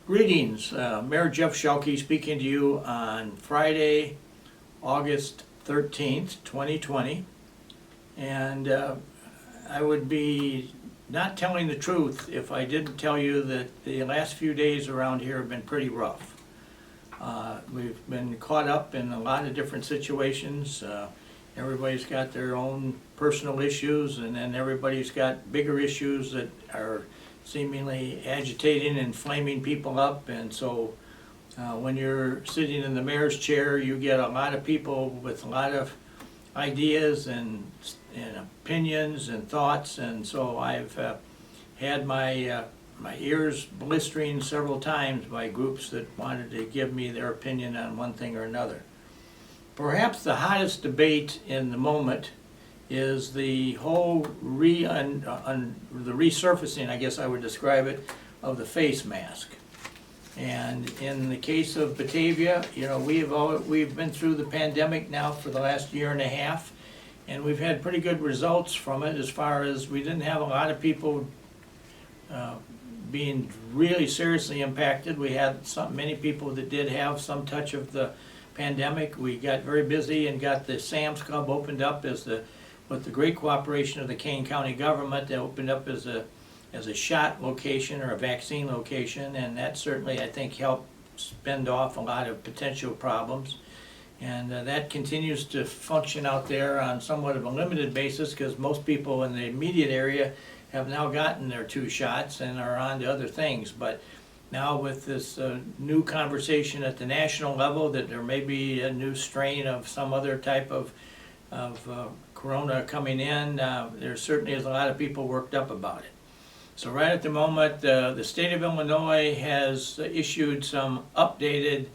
Greetings, Mayor Jeff Schielke speaking to you on Friday, August 13th, 2020. And I would be not telling the truth if I didn't tell you that the last few days around here have been pretty rough. We've been caught up in a lot of different situations. Everybody's got their own personal issues, and then everybody's got bigger issues that are seemingly agitating and flaming people up. And so when you're sitting in the mayor's chair, you get a lot of people with a lot of ideas and opinions and thoughts. And so I've had my ears blistering several times by groups that wanted to give me their opinion on one thing or another. Perhaps the hottest debate in the moment is the whole resurfacing, I guess I would describe it, of the face mask. And in the case of Batavia, you know, we've been through the pandemic now for the last year and a half, and we've had pretty good results from it, as far as we didn't have a lot of people being really seriously impacted. We had many people that did have some touch of the pandemic. We got very busy and got the Sam's Club opened up with the great cooperation of the Kane County government. They opened up as a shot location or a vaccine location, and that certainly, I think, helped spend off a lot of potential problems. And that continues to function out there on somewhat of a limited basis, because most people in the immediate area have now gotten their 2 shots and are on to other things. But now with this new conversation at the national level that there may be a new strain of some other type of corona coming in, there certainly is a lot of people worked up about it. So right at the moment, the state of Illinois has issued some updated,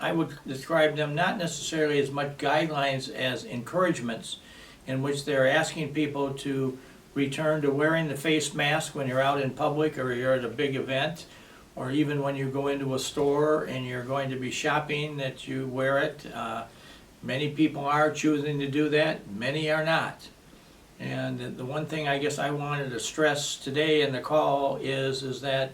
I would describe them not necessarily as much guidelines as encouragements, in which they're asking people to return to wearing the face mask when you're out in public or you're at a big event, or even when you go into a store and you're going to be shopping, that you wear it. Many people are choosing to do that, many are not. And the one thing I guess I wanted to stress today in the call is that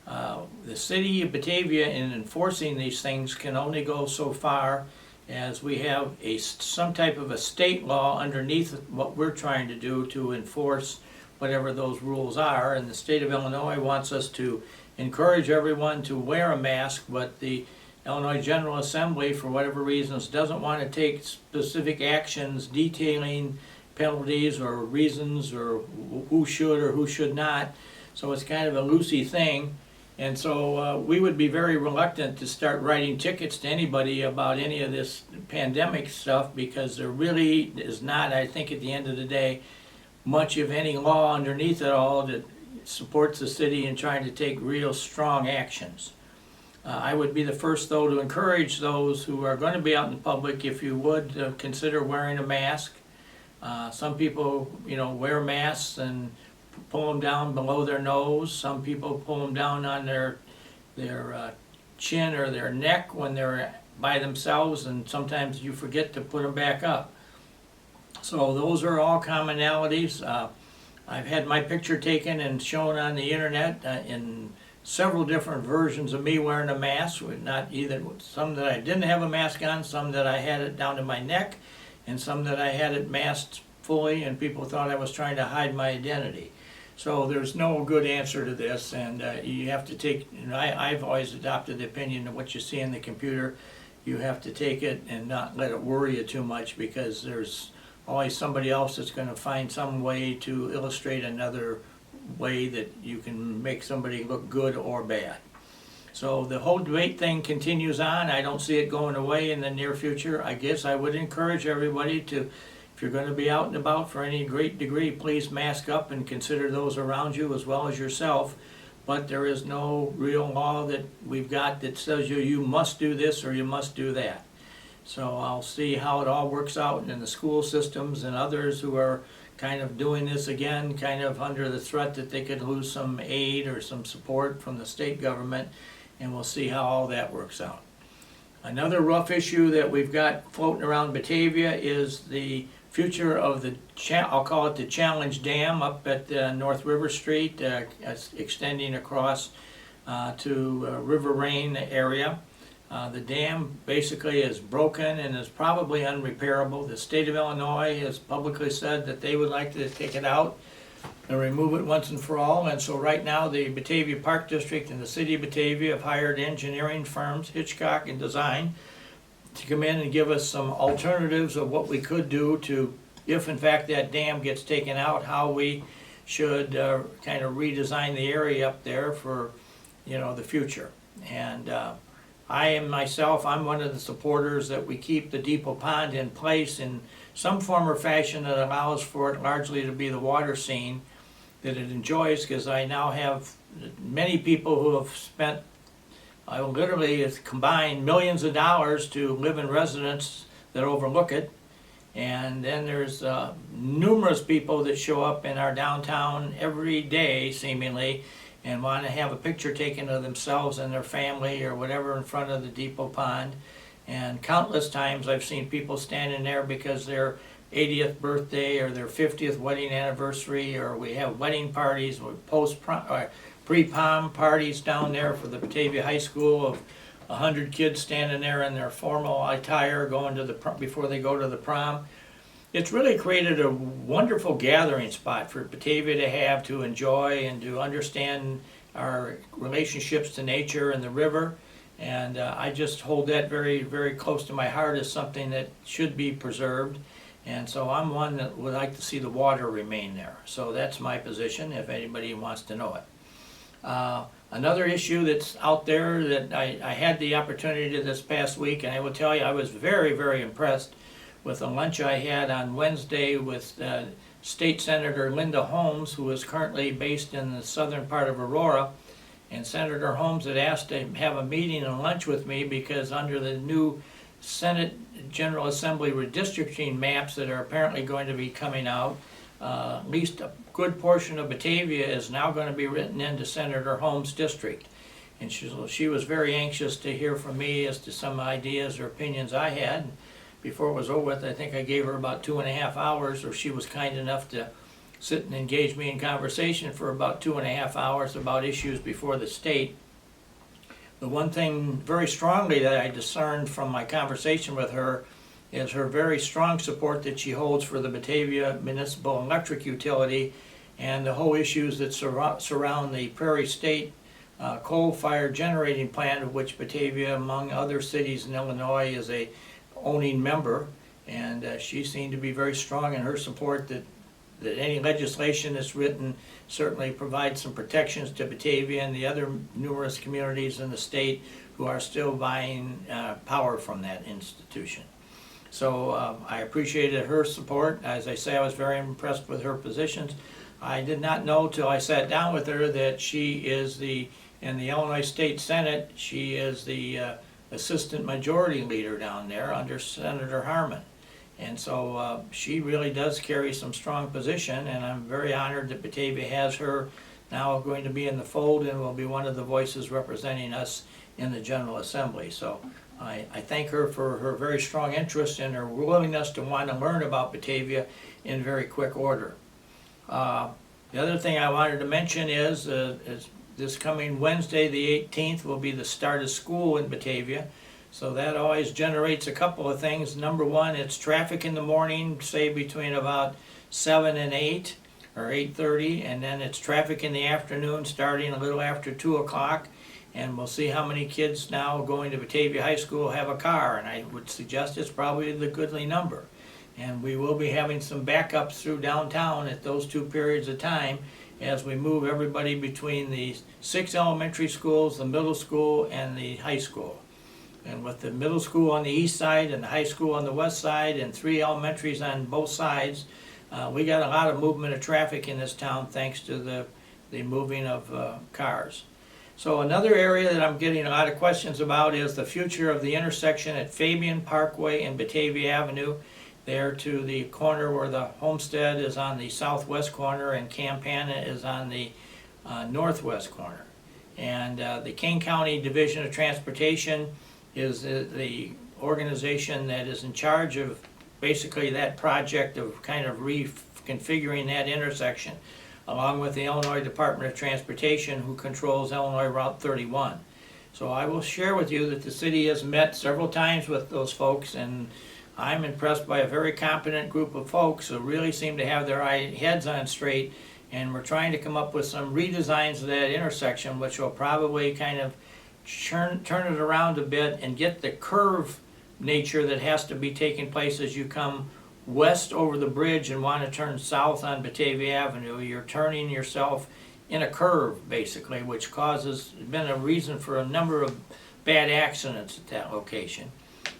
the city of Batavia, in enforcing these things, can only go so far, as we have some type of a state law underneath what we're trying to do to enforce whatever those rules are. And the state of Illinois wants us to encourage everyone to wear a mask, but the Illinois General Assembly, for whatever reasons, doesn't want to take specific actions detailing penalties or reasons or who should or who should not. So it's kind of a loosey thing. And so we would be very reluctant to start writing tickets to anybody about any of this pandemic stuff, because there really is not, I think at the end of the day, much of any law underneath it all that supports the city in trying to take real strong actions. I would be the first, though, to encourage those who are going to be out in public, if you would, consider wearing a mask. Some people, you know, wear masks and pull them down below their nose. Some people pull them down on their chin or their neck when they're by themselves, and sometimes you forget to put them back up. So those are all commonalities. I've had my picture taken and shown on the internet in several different versions of me wearing a mask, some that I didn't have a mask on, some that I had it down to my neck, and some that I had it masked fully, and people thought I was trying to hide my identity. So there's no good answer to this, and you have to take, I've always adopted the opinion that what you see in the computer, you have to take it and not let it worry you too much, because there's always somebody else that's going to find some way to illustrate another way that you can make somebody look good or bad. So the whole debate thing continues on. I don't see it going away in the near future. I guess I would encourage everybody to, if you're going to be out and about for any great degree, please mask up and consider those around you as well as yourself. But there is no real law that we've got that says you must do this or you must do that. So I'll see how it all works out in the school systems and others who are kind of doing this again, kind of under the threat that they could lose some aid or some support from the state government, and we'll see how all that works out. Another rough issue that we've got floating around Batavia is the future of the, I'll call it the Challenge Dam up at North River Street, extending across to River Rain area. The dam basically is broken and is probably unrepairable. The state of Illinois has publicly said that they would like to take it out and remove it once and for all. And so right now the Batavia Park District and the city of Batavia have hired engineering firms, Hitchcock and Design, to come in and give us some alternatives of what we could do to, if in fact that dam gets taken out, how we should kind of redesign the area up there for, you know, the future. And I'm one of the supporters that we keep the depot pond in place in some form or fashion that allows for it largely to be the water scene that it enjoys, because I now have many people who have spent, I literally have combined millions of dollars to live in residences that overlook it. And then there's numerous people that show up in our downtown every day, seemingly, and want to have a picture taken of themselves and their family or whatever in front of the depot pond. And countless times I've seen people standing there because their 80th birthday or their 50th wedding anniversary, or we have wedding parties or pre-prom parties down there for the Batavia High School of 100 kids standing there in their formal attire going to the before they go to the prom. It's really created a wonderful gathering spot for Batavia to have, to enjoy and to understand our relationships to nature and the river. And I just hold that very, very close to my heart as something that should be preserved. And so I'm one that would like to see the water remain there. So that's my position, if anybody wants to know it. Another issue that's out there that I had the opportunity this past week, and I will tell you I was very, very impressed with a lunch I had on Wednesday with State Senator Linda Holmes, who is currently based in the southern part of Aurora. And Senator Holmes had asked to have a meeting and lunch with me because under the new Senate General Assembly redistricting maps that are apparently going to be coming out, at least a good portion of Batavia is now going to be written into Senator Holmes' district. And she was very anxious to hear from me as to some ideas or opinions I had. Before it was over with, I think I gave her about 2.5 hours, or she was kind enough to sit and engage me in conversation for about 2.5 hours about issues before the state. The one thing very strongly that I discerned from my conversation with her is her very strong support that she holds for the Batavia Municipal Electric Utility and the whole issues that surround the Prairie State coal-fired generating plant, of which Batavia, among other cities in Illinois, is a owning member. And she seemed to be very strong in her support that any legislation that's written certainly provides some protections to Batavia and the other numerous communities in the state who are still buying power from that institution. So I appreciated her support. As I say, I was very impressed with her positions. I did not know till I sat down with her that she is in the Illinois State Senate, she is the assistant majority leader down there under Senator Harmon. And so she really does carry some strong position, and I'm very honored that Batavia has her now going to be in the fold and will be one of the voices representing us in the General Assembly. So I thank her for her very strong interest and her willingness to want to learn about Batavia in very quick order. The other thing I wanted to mention is this coming Wednesday, the 18th, will be the start of school in Batavia. So that always generates a couple of things. Number one, it's traffic in the morning, say between about 7 and 8 or 8:30, and then it's traffic in the afternoon starting a little after 2 o'clock. And we'll see how many kids now going to Batavia High School have a car, and I would suggest it's probably the goodly number. And we will be having some backups through downtown at those 2 periods of time as we move everybody between the 6 elementary schools, the middle school, and the high school. And with the middle school on the east side and the high school on the west side and 3 elementaries on both sides, we got a lot of movement of traffic in this town thanks to the moving of cars. So another area that I'm getting a lot of questions about is the future of the intersection at Fabian Parkway and Batavia Avenue, there to the corner where the Homestead is on the southwest corner and Campana is on the northwest corner. And the King County Division of Transportation is the organization that is in charge of basically that project of kind of reconfiguring that intersection. along with the Illinois Department of Transportation, who controls Illinois Route 31. So I will share with you that the city has met several times with those folks, and I'm impressed by a very competent group of folks who really seem to have their heads on straight, and we're trying to come up with some redesigns of that intersection, which will probably kind of turn it around a bit and get the curve nature that has to be taking place as you come west over the bridge and want to turn south on Batavia Avenue. You're turning yourself in a curve, basically, which causes, been a reason for a number of bad accidents at that location.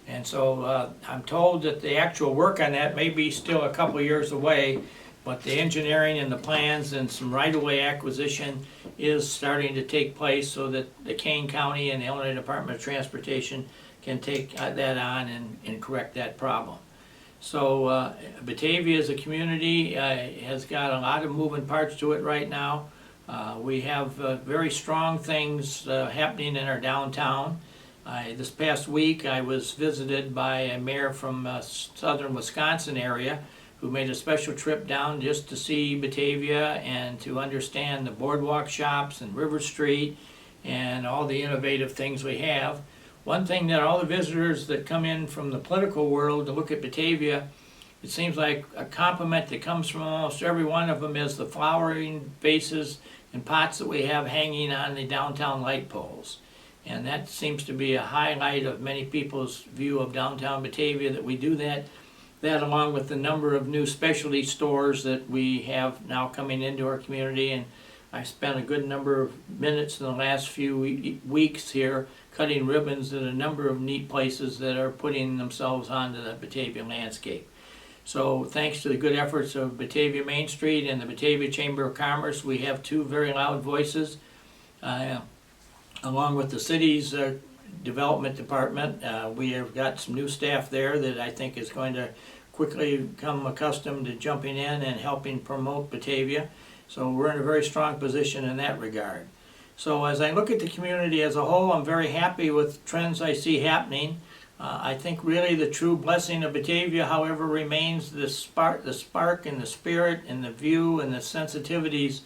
And so I'm told that the actual work on that may be still a couple years away, but the engineering and the plans and some right-of-way acquisition is starting to take place so that the Kane County and the Illinois Department of Transportation can take that on and correct that problem. So Batavia as a community has got a lot of moving parts to it right now. We have very strong things happening in our downtown. This past week I was visited by a mayor from southern Wisconsin area who made a special trip down just to see Batavia and to understand the boardwalk shops and River Street and all the innovative things we have. One thing that all the visitors that come in from the political world to look at Batavia, it seems like a compliment that comes from almost every one of them is the flowering vases and pots that we have hanging on the downtown light poles. And that seems to be a highlight of many people's view of downtown Batavia, that we do that along with the number of new specialty stores that we have now coming into our community. And I spent a good number of minutes in the last few weeks here cutting ribbons at a number of neat places that are putting themselves onto the Batavia landscape. So thanks to the good efforts of Batavia Main Street and the Batavia Chamber of Commerce, we have two very loud voices. Along with the city's development department, we have got some new staff there that I think is going to quickly become accustomed to jumping in and helping promote Batavia. So we're in a very strong position in that regard. So as I look at the community as a whole, I'm very happy with trends I see happening. I think really the true blessing of Batavia, however, remains the spark and the spirit and the view and the sensitivities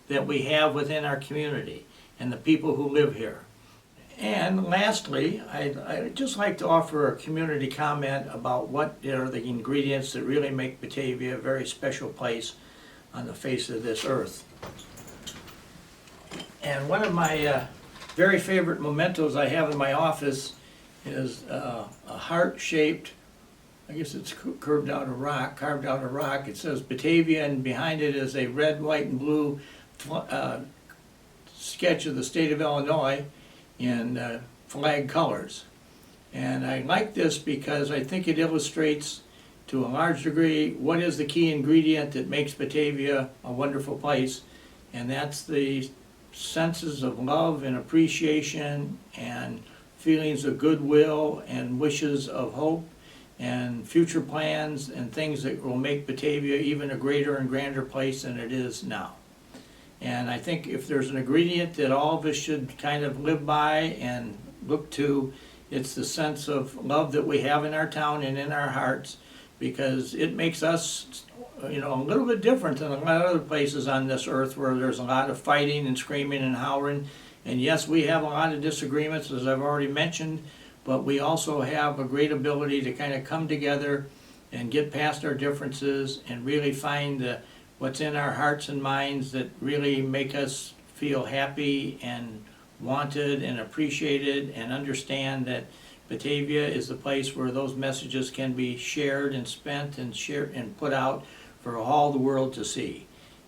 that we have within our community and the people who live here. And lastly, I'd just like to offer a community comment about what are the ingredients that really make Batavia a very special place on the face of this earth. And one of my very favorite mementos I have in my office is a heart-shaped, I guess it's carved out of rock. It says Batavia, and behind it is a red, white, and blue sketch of the state of Illinois in flag colors. And I like this because I think it illustrates to a large degree what is the key ingredient that makes Batavia a wonderful place, and that's the senses of love and appreciation and feelings of goodwill and wishes of hope and future plans and things that will make Batavia even a greater and grander place than it is now. And I think if there's an ingredient that all of us should kind of live by and look to, it's the sense of love that we have in our town and in our hearts, because it makes us, a little bit different than a lot of other places on this earth where there's a lot of fighting and screaming and howling. And yes, we have a lot of disagreements, as I've already mentioned, but we also have a great ability to kind of come together and get past our differences and really find what's in our hearts and minds that really make us feel happy and wanted and appreciated, and understand that Batavia is the place where those messages can be shared and spent and shared and put out for all the world to see.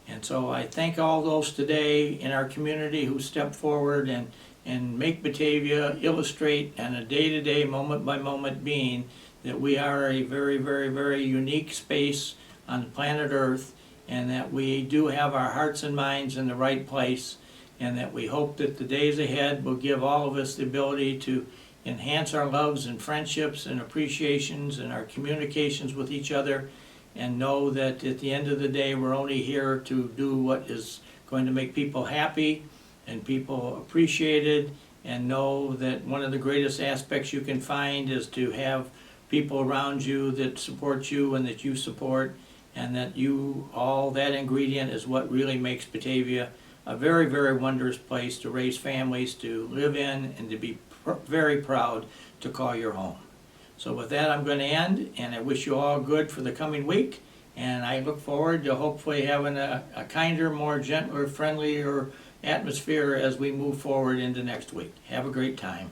And so I thank all those today in our community who step forward and make Batavia illustrate on a day-to-day, moment-by-moment being that we are a very, very, very unique space on the planet Earth, and that we do have our hearts and minds in the right place, and that we hope that the days ahead will give all of us the ability to enhance our loves and friendships and appreciations and our communications with each other, and know that at the end of the day we're only here to do what is going to make people happy and people appreciated, and know that one of the greatest aspects you can find is to have people around you that support you and that you support, and that all that ingredient is what really makes Batavia a very, very wondrous place to raise families, to live in, and to be very proud to call your home. So with that, I'm going to end, and I wish you all good for the coming week, and I look forward to hopefully having a kinder, more gentler, friendlier atmosphere as we move forward into next week. Have a great time.